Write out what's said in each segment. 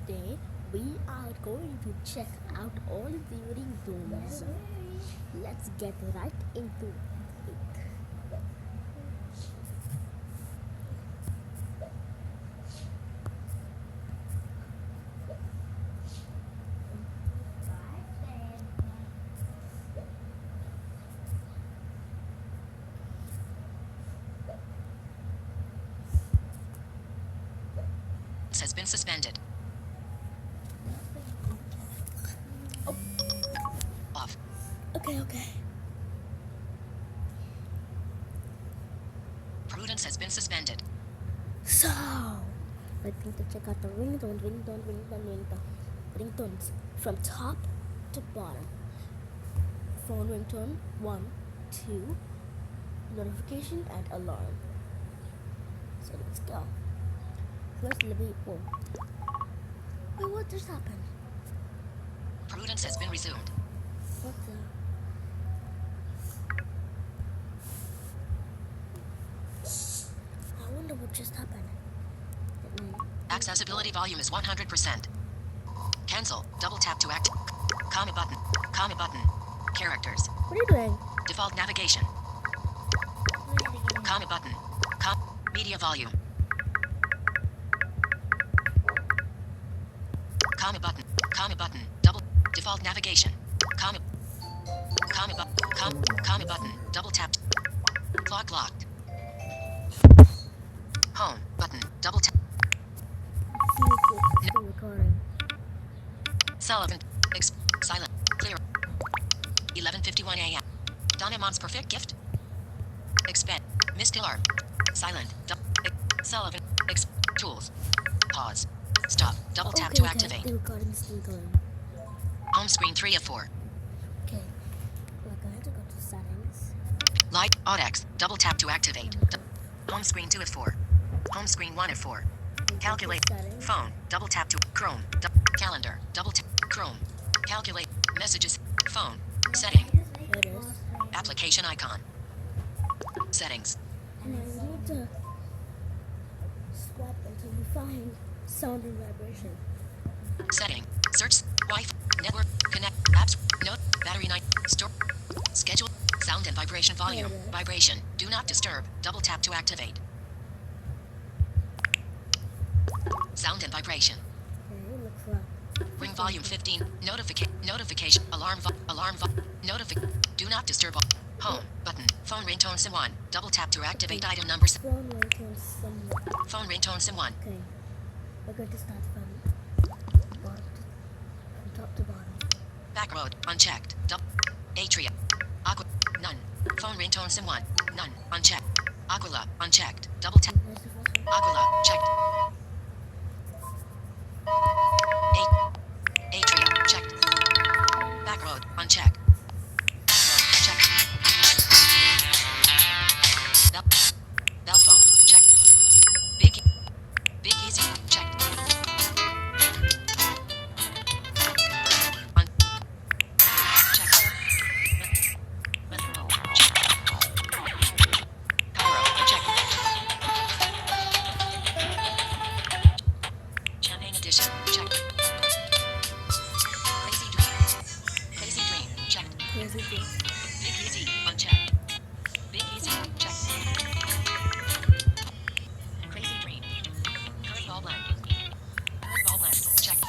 Today we are going to check out all the ringtones. Let's get right into it. Has been suspended. Oh. Off. Okay. Prudence has been suspended. So, we're going to check out the ringtones from top to bottom. Phone ringtone 1, 2, notification and alarm. So let's go. First, let me. Whoa. Wait, what just happened? Prudence has been resumed. What the? I wonder what just happened. Accessibility volume is 100%. Cancel. Double tap to act. Comma button. Comma button. Characters. What are you doing? Default navigation. Comma button. Media volume. Comma button. Comma button. Double. Default navigation. Comma button. Double tap. Clock locked. Home button. Double tap. Still recording. Sullivan. Silent. Clear. 11:51 a.m. Donna Mom's perfect gift. Expand. Missed alarm. Silent. Sullivan. Tools. Pause. Stop. Double tap to activate. Still recording. Home screen 3 of 4. Okay. We're going to go to settings. Light. Audex. Double tap to activate. Home screen 2 of 4. Home screen 1 of 4. Calculate. Phone. Double tap to Chrome. Calendar. Double tap. Chrome. Calculate. Messages. Phone. Setting. There it is. Application icon. Settings. And then we need to swipe until we find sound and vibration. Setting. Search. Wi-Fi. Network. Connect. Apps. Note. Battery night. Store. Schedule. Sound and vibration volume. Vibration. Do not disturb. Double tap to activate. Sound and vibration. Okay, look for Ring volume 15. Notification. Alarm. Do not disturb. Home button. Phone ringtone SIM 1. Double tap to activate item number. phone ringtone somewhere. Phone ringtone SIM 1. Okay. We're going to start from top to bottom. Back road. Unchecked. Atria. Aqua. None. Phone ringtone SIM 1. None. Unchecked. Aquila. Unchecked. Double tap. Where's the first one? Aquila. Checked. Atria. Checked. Back road. Unchecked. Checked. Bell phone. Checked. Big Easy. Checked. Checked. Cairo. Checked. Champagne edition. Checked. Crazy Dream. Checked. Crazy thing. Big Easy. Unchecked. Big Easy. Checked. Crazy Dream. Curveball blend. Curveball blend. Checked.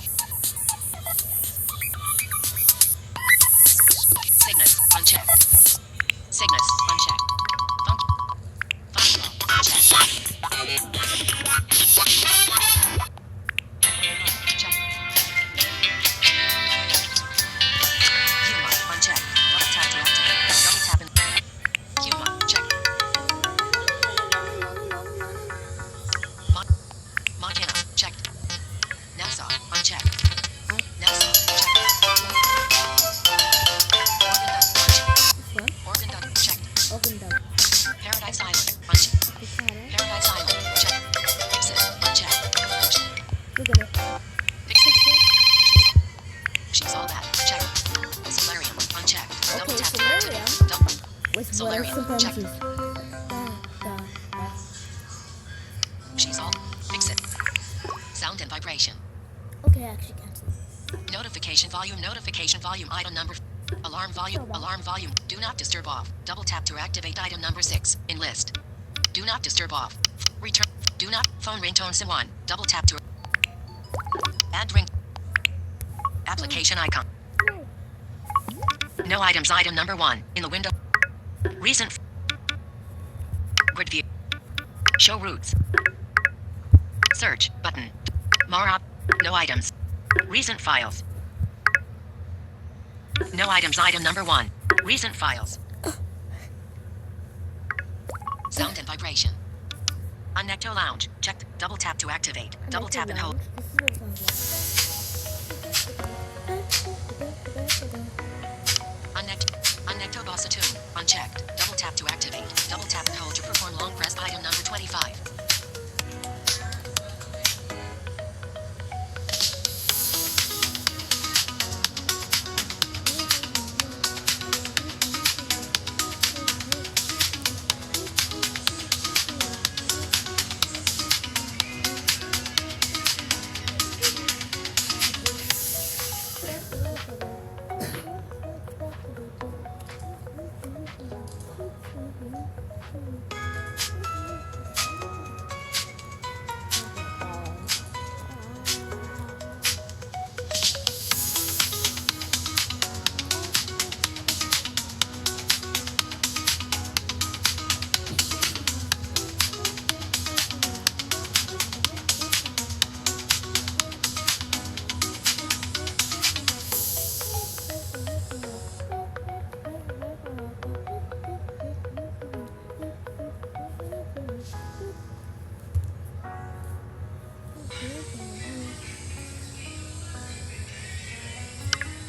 Cygnus. Unchecked. Cygnus. Unchecked. Funk. Funkball. Unchecked. Checked. Humor. Unchecked. Double tap to activate. Double tap and Humor. Checked. Montana. Checked. Nassau. Unchecked. Nassau. Checked. This one? Organ duct. Checked. Open them. Paradise Island. Unchecked. Click on it. Paradise Island. Checked. Fixit. Unchecked. Look at it. Fixit. She's all that. Checked. Solarium. Unchecked. Double Okay, tap. Solarium. Double. With what Solarium. else sometimes Checked. use? She's all. Fixit. Sound and vibration. Okay, actually cancel. Notification volume, item number. Alarm volume, do not disturb off. Double tap to activate item number 6, in list. Do not disturb off. Return, do not, phone ringtone sim 1, double tap to add ring. Application icon. No items, item number 1, in the window. Recent. Grid view. Show routes. Search, button. More no items. Recent files. No items, item number 1. Recent files. Sound and vibration. Unnecto Lounge. Checked. Double tap to activate. Double tap and hold. This is what it sounds like. Unnecto Bossa Tune. Unchecked. Double tap to activate. Double tap and hold to perform long press item number 25.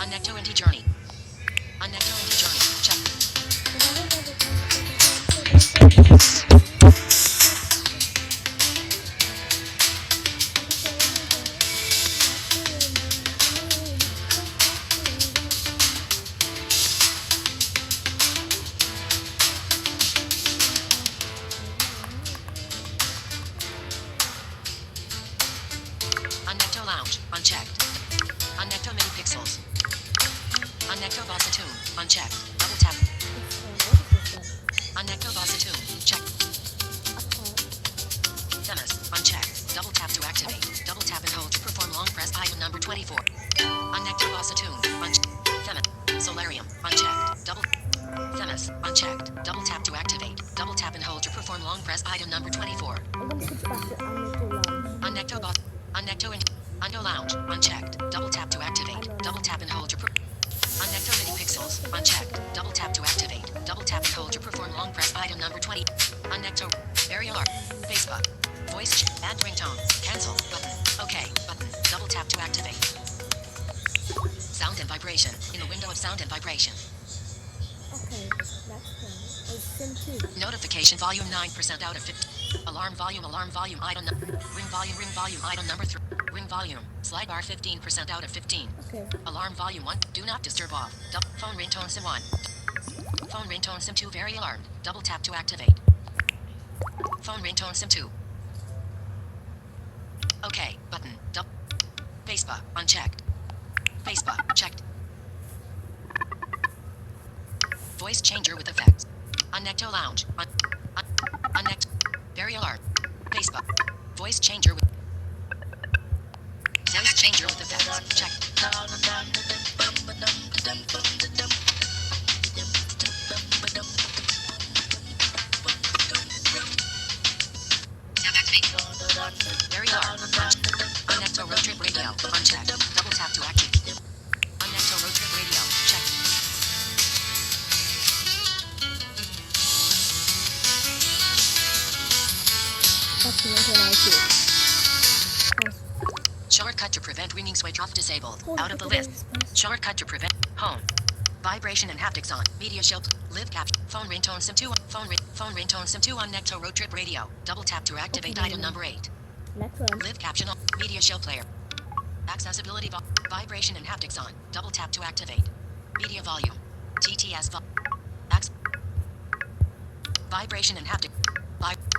Unnecto Indie Journey. Unnecto Indie Journey. Check. Unnecto Lounge. Unchecked. Unnecto Mini Pixels. Unnecto Bossa Tune. Unchecked. Double tap. Unnecto Bossa Tune. Check. Themis. Unchecked. Double tap to activate. Double tap and hold to perform long press item number 24. Unnecto Bossa Tune. Unchecked. Themis. Solarium. Unchecked. Double. Themis. Unchecked. Double tap to activate. Double tap and hold to perform long press item number 24. I'm gonna switch back to Unnecto Boss. Unnecto and Undo Lounge. Unchecked. Double tap to activate. Double tap and hold to Unnecto Mini Pixels. Unchecked. Double tap to activate. Double tap and hold to perform long press item number 20. Unnecto. Aerial art. Facebook. Voice. Add ringtone. Cancel. Button. OK. Button. Double tap to activate. Sound and vibration. In the window of sound and vibration. Okay, next one is Sim 2. Notification volume 9% out of 50. Alarm volume item ring volume item number 3. Ring volume. Slide bar 15% out of 15. Okay. Alarm volume 1. Do not disturb off. Phone ringtone sim 1. Phone ringtone sim 2 very alarmed. Double tap to activate. Phone ringtone sim 2. OK. Button. Facebook. Unchecked. Facebook. Checked. Voice changer with effects. Unnecto Lounge. Unnecto. Very alarmed. Facebook. Voice changer with effects. Check. Very alarmed. Unnecto road trip radio. Unchecked. Double tap to activate. Unnecto road trip radio. Check. That's the one I do. Shortcut to prevent ringing switch off disabled. Out of the list. Shortcut to prevent home. Vibration and haptics on. Media shield. Live caption. Phone ringtone sim 2. Phone ringtone sim 2 on Necto road trip radio. Double tap to activate item number 8. Next one. Live caption on. Media shield player. Accessibility vibration and haptics on. Double tap to activate. Media volume. TTS vibration and haptic.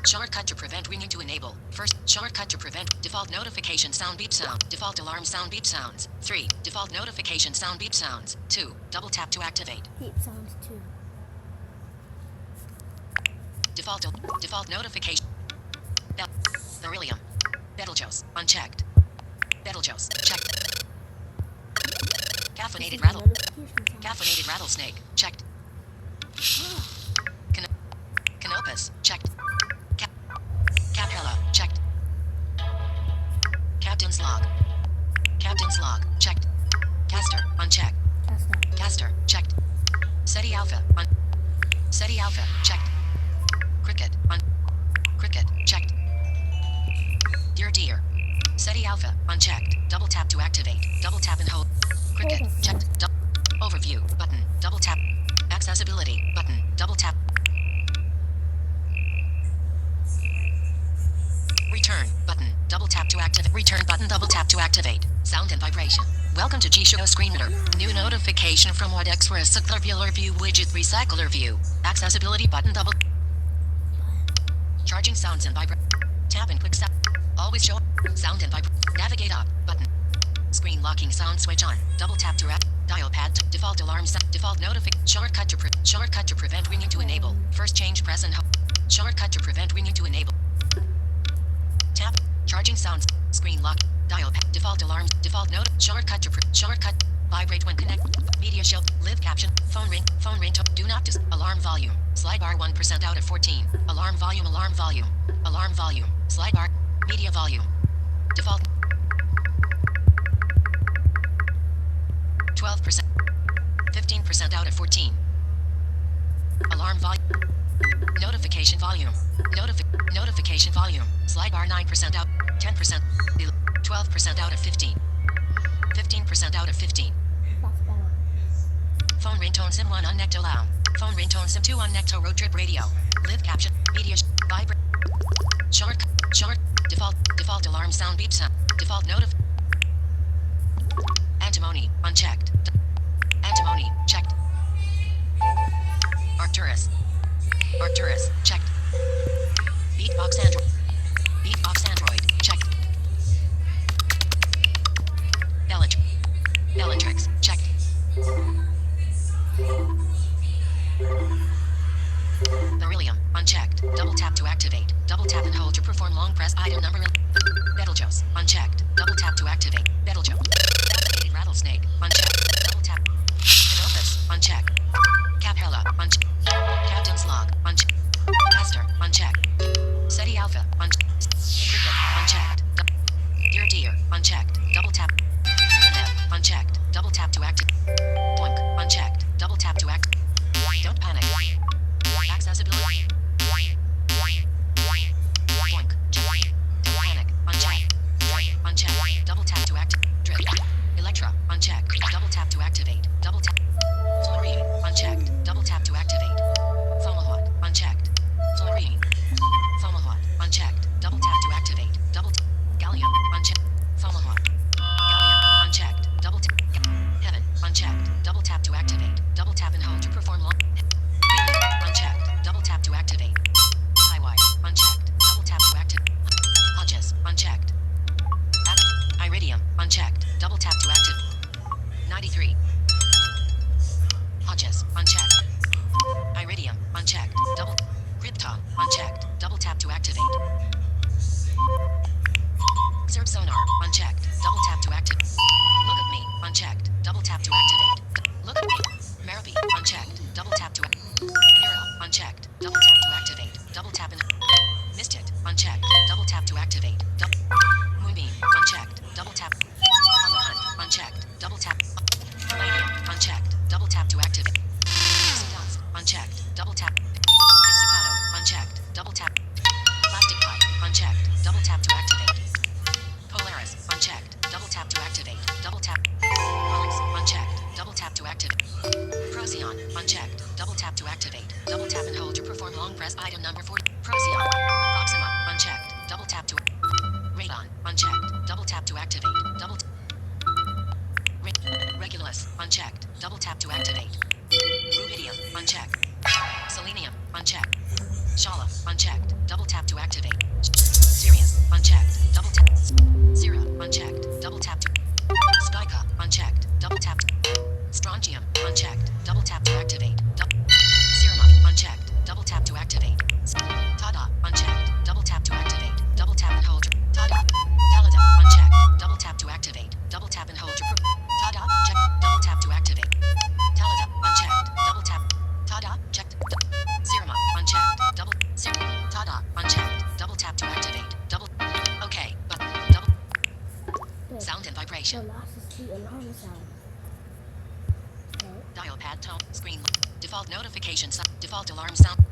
Shortcut to prevent ringing to enable. First, shortcut to prevent. Default notification sound beep sound. Default alarm sound beep sounds. 3. Default notification sound beep sounds. 2. Double tap to activate. Beep sounds 2. Default notification. Beryllium. Betelgeuse. Unchecked. Betelgeuse. Checked. Caffeinated rattle. Caffeinated rattlesnake. Checked. Canopus. Checked. Capella. Checked. Captain's log. Captain's log. Checked. Caster. Unchecked. Caster. Checked. SETI alpha. SETI alpha. Checked. Cricket. Cricket. Checked. Deer. SETI alpha. Unchecked. Double tap to activate. Double tap and hold. Cricket. Checked. Overview. Button. Double tap. Accessibility. Button. Double tap. Return. Button. Double tap to activate. Return button. Double tap to activate. Sound and vibration. Welcome to G-Show Screen Reader. New notification from WhatX for a circular view widget recycler view. Accessibility button. Double. Charging sounds and vibration. Tap and click sound. Always show sound and vibration. Navigate up button. Screen locking sound switch on. Double tap to dial pad. Default alarm sound. Default notification. Shortcut to prevent ringing to enable. First change press and hold. Shortcut to prevent ringing to enable. Tap. Charging sounds. Screen lock. Dial pad. Default alarms. Default note. Shortcut. Vibrate when connect. Media shield. Live caption. Phone ring. Do not dis. Alarm volume. Slide bar 1% out of 14. Alarm volume. Alarm volume. Alarm volume. Slide bar. Media volume. Default. 12%. 15% out of 14. Alarm volume. Notification volume. Notification volume. Slide bar 9% out. 10%. 12% out of 15. 15% out of 15. Phone ringtone SIM 1 on Necto Loud. Phone ringtone SIM 2 on Necto Road Trip Radio. Live caption. Media. Vibrate. Short. Default alarm sound beep sound. Default notif. Antimony. Unchecked. Antimony. Checked. Arcturus. Checked. Beatbox Android. Checked. Bellatrix. Checked. Beryllium. Unchecked. Double tap to activate. Double tap and hold to perform long press item number. Betelgeuse. Unchecked. Double tap to activate. Betelgeuse. Caffeinated rattlesnake. Unchecked. Double tap. Canopus. Unchecked. Capella. Unchecked. Captain's log. Unchecked. Caster. Unchecked. SETI alpha. Unchecked. Cricket. Unchecked. Deer. Unchecked. Double tap. Unchecked. Double tap to activate. Boink. Unchecked. Double tap to act. Don't panic. Accessibility. Boink. Don't panic. Unchecked. Unchecked. Double tap to activate. Drip. Electra. Unchecked. Double tap to activate. Double tap. Fluorine. Unchecked. Double tap to activate. Fomalhaut. Unchecked. Fluorine. Fomalhaut. Unchecked. Double tap to activate. Double tap. Gallium. Unchecked. Fomalhaut. Gallium. Unchecked. Double tap. Heaven. Unchecked. Double tap to activate. Double tap and hold to perform long. Helium. Unchecked. Double tap to activate. Highwire. Unchecked. Double tap to activate. Hodges. Unchecked. Iridium. Unchecked. Double tap to activate. 93. Hodges. Unchecked. Iridium. Unchecked. Double. Krypton. Unchecked. Double tap to activate. Xerb sonar. Unchecked. Double tap to activate. Look at me. Unchecked. Double tap to activate. Look at me. Merapi. Unchecked. Double tap to activate. Mira. Unchecked. Double tap to activate. Double tap and missed it. Unchecked. Double tap to activate. Moonbeam. Unchecked. Double tap. On the hunt. Unchecked. Double tap. Palladium. Unchecked. Double tap to activate. Dust. Unchecked. Double tap. Pizzicato. Unchecked. Double tap. Plastic pipe. Unchecked. Double tap to activate. Polaris. Unchecked. Double tap to activate. Double tap. Pollux. Unchecked. Double tap to activate. Procyon. Unchecked. Double tap to activate. Double tap and hold to perform long press item number 40. Procyon. Proxima. Unchecked. Double tap to Radon. Unchecked. Double tap to activate. Double Regulus. Unchecked. Double tap to activate. Rubidium. Unchecked. Selenium. Unchecked. Shala, unchecked. Double tap to activate. Sirius, unchecked. Double tap. Sira, unchecked. Double tap to. Skyka, unchecked. Double tap. Strontium, unchecked. Double tap to activate. Sirma, unchecked. Double tap to activate. Tada, unchecked. Double tap to activate. Double tap and hold. Tada. Talada, unchecked. Double tap to activate. Double tap and hold. Tada, check. Double tap to activate. Talada, unchecked. Double tap. Tada, checked. Sirma, unchecked. Double. Tada, unchecked. Double tap to activate. Double. Okay, button. Double. Good. Sound and The vibration. last is the alarm sound. Okay. Dial pad tone. Screen. Default notification sound. Default alarm sound.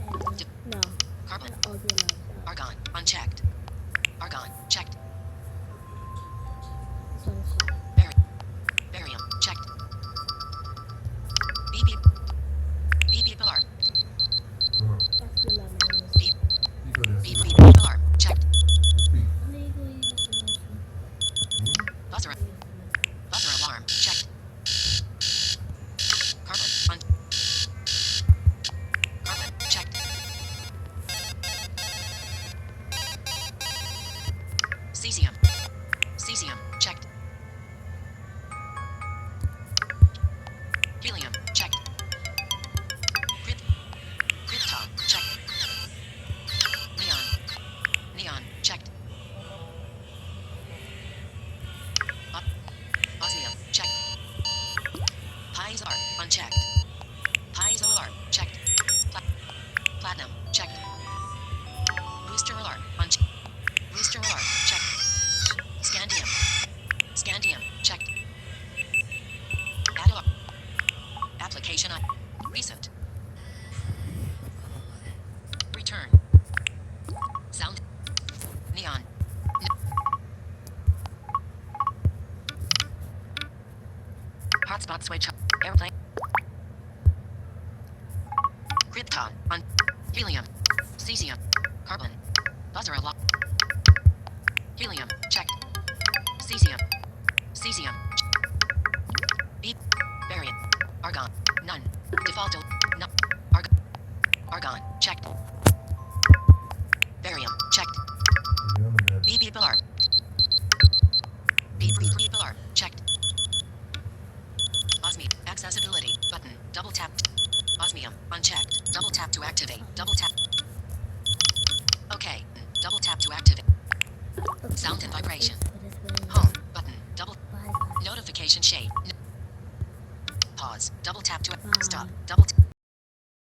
And no. Carbon. All the alarm sound. Argon, unchecked. Argon, checked. This one is fine. Barium, checked. Beep beep. Beep beep alarm. That's the alarm. Beep beep beep beep alarm, checked. Legally information. Buzzer alarm, checked. Carbon, carbon, checked. Cesium, checked. Helium, checked. Krypton, checked. Neon, checked. Osmium, checked. Piezo, unchecked. Piezo alarm, checked. Platinum, checked. Booster alarm, unchecked. Booster alarm, checked. Scandium, checked. Add alarm. Application on. Recent. Return. Sound. Neon. Hotspot switch. Airplane. Krypton. Helium. Cesium. Carbon. Buzzer alarm. Helium. Checked. Cesium. Beep. Barium. Argon. None. Default. None. Argon. Checked. Barium. Checked. Beep beep alarm. Beep beep beep alarm. Checked. Osmium. Accessibility. Button. Double tap. Osmium. Unchecked. Double tap to activate. Double tap. Okay. Double tap to activate. Sound and vibration. Home. Button. Double. Notification shade. Pause. Double tap to stop. Double tap.